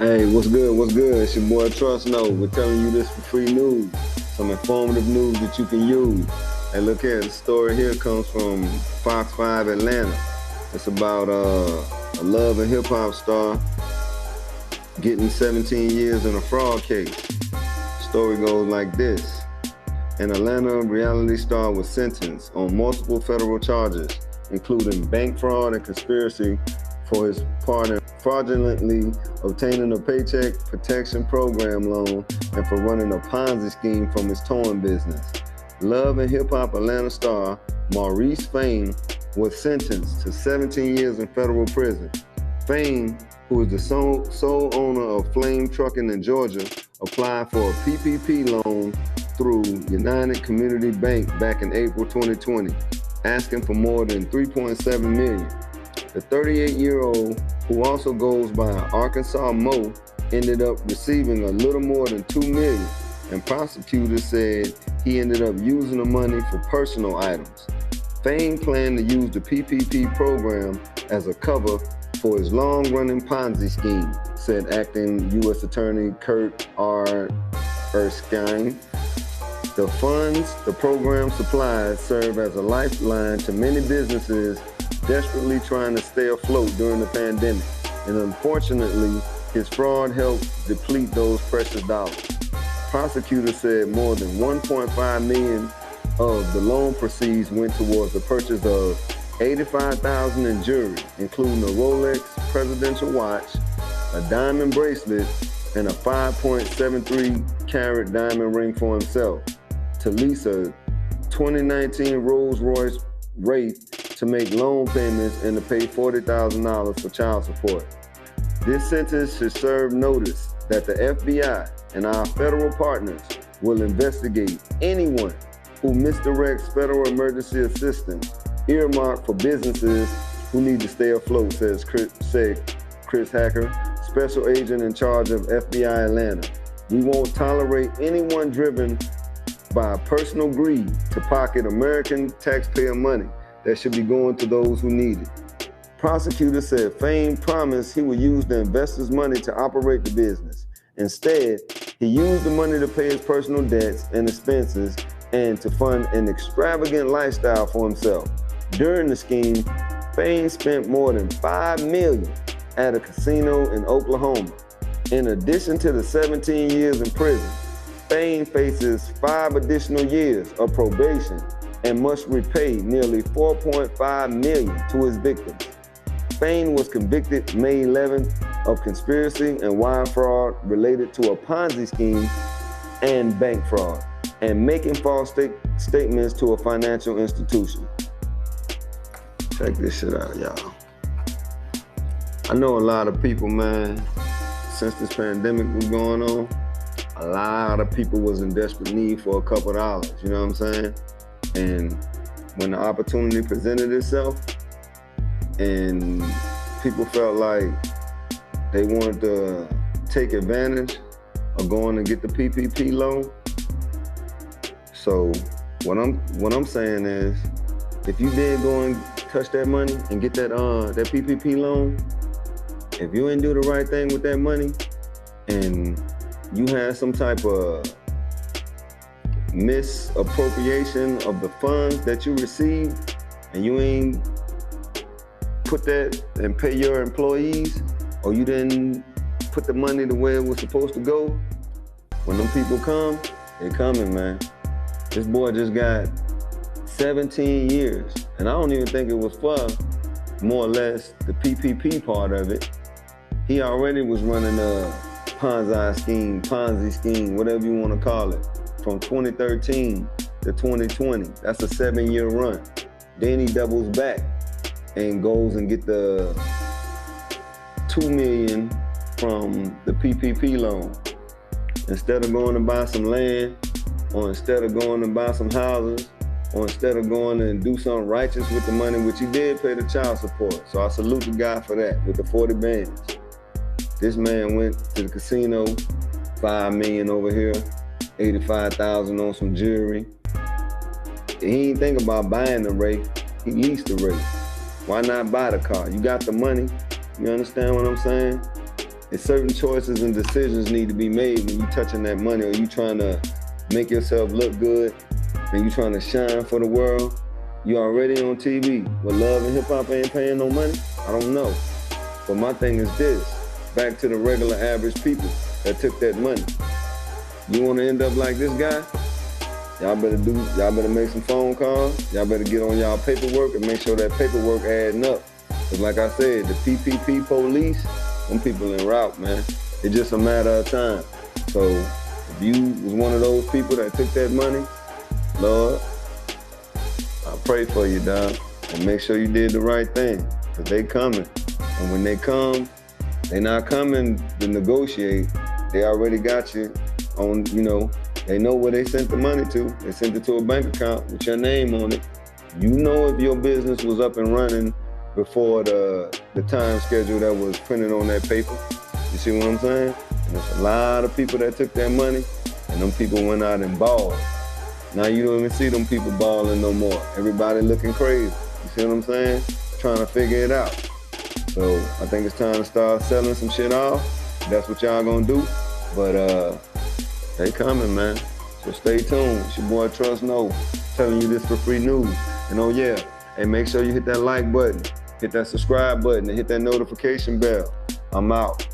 Hey, what's good? What's good? It's your boy Trust No. We're telling you this for free news, some informative news that you can use. And look here, the story here comes from Fox 5 Atlanta. It's about a love and hip hop star getting 17 years in a fraud case. Story goes like this. An Atlanta reality star was sentenced on multiple federal charges, including bank fraud and conspiracy for his part in fraudulently obtaining a paycheck protection program loan and for running a Ponzi scheme from his towing business. Love and hip hop Atlanta star Maurice Fayne was sentenced to 17 years in federal prison. Fayne, who is the sole owner of Flame Trucking in Georgia, applied for a PPP loan through United Community Bank back in April 2020, asking for more than $3.7 million. The 38-year-old, who also goes by Arkansas Mo, ended up receiving a little more than $2 million, and prosecutors said he ended up using the money for personal items. Fayne planned to use the PPP program as a cover for his long-running Ponzi scheme, said acting U.S. Attorney Kurt R. Erskine. The funds the program supplied serve as a lifeline to many businesses desperately trying to stay afloat during the pandemic, and unfortunately, his fraud helped deplete those precious dollars. Prosecutors said more than $1.5 million of the loan proceeds went towards the purchase of $85,000 in jewelry, including a Rolex presidential watch, a diamond bracelet, and a 5.73 carat diamond ring for himself, to lease a 2019 Rolls-Royce Wraith to make loan payments and to pay $40,000 for child support. This sentence should serve notice that the FBI and our federal partners will investigate anyone who misdirects federal emergency assistance earmarked for businesses who need to stay afloat, said Chris Hacker, special agent in charge of FBI Atlanta. We won't tolerate anyone driven by personal greed to pocket American taxpayer money that should be going to those who need it. Prosecutors said Fayne promised he would use the investors' money to operate the business. Instead, he used the money to pay his personal debts and expenses and to fund an extravagant lifestyle for himself. During the scheme, Fayne spent more than $5 million at a casino in Oklahoma. In addition to the 17 years in prison, Fayne faces 5 additional years of probation and must repay nearly $4.5 million to his victims. Fayne was convicted May 11th of conspiracy and wire fraud related to a Ponzi scheme and bank fraud, and making false statements to a financial institution. Check this shit out, y'all. I know a lot of people, man, since this pandemic was going on, a lot of people was in desperate need for a couple of dollars, you know what I'm saying? And when the opportunity presented itself and people felt like they wanted to take advantage of going and get the PPP loan. So what I'm saying is, if you did go and touch that money and get that PPP loan, if you didn't do the right thing with that money and you had some type of misappropriation of the funds that you received and you ain't put that and pay your employees, or you didn't put the money the way it was supposed to go, when them people come, they coming, man. This boy just got 17 years, and I don't even think it was for more or less the PPP part of it. He already was running a Ponzi scheme, whatever you want to call it, from 2013 to 2020. That's a 7-year run. Then he doubles back and goes and get the $2 million from the PPP loan. Instead of going to buy some land, or instead of going to buy some houses, or instead of going and do something righteous with the money, which he did pay the child support. So I salute the guy for that, with the 40 bands. This man went to the casino, $5 million over here, $85,000 on some jewelry. He ain't think about buying the Wraith, he leased the Wraith. Why not buy the car? You got the money, you understand what I'm saying? it's certain choices and decisions need to be made when you touching that money, or you trying to make yourself look good and you trying to shine for the world. You already on TV. But love and hip hop ain't paying no money? I don't know. But my thing is this, back to the regular average people that took that money. You wanna end up like this guy? Y'all better make some phone calls. Y'all better get on y'all paperwork and make sure that paperwork adding up. Cause like I said, the PPP police, them people en route, man. It's just a matter of time. So if you was one of those people that took that money, Lord, I pray for you, dog. And make sure you did the right thing, cause they coming. And when they come, they not coming to negotiate. They already got you on, they know where they sent the money to. They sent it to a bank account with your name on it. You know if your business was up and running before the time schedule that was printed on that paper. You see what I'm saying? And there's a lot of people that took that money, and them people went out and balled. Now you don't even see them people balling no more. Everybody looking crazy. You see what I'm saying? Trying to figure it out. So I think it's time to start selling some shit off. That's what y'all gonna do. But they coming, man. So stay tuned. It's your boy Trust No, telling you this for free news. And oh yeah, hey, make sure you hit that like button, hit that subscribe button, and hit that notification bell. I'm out.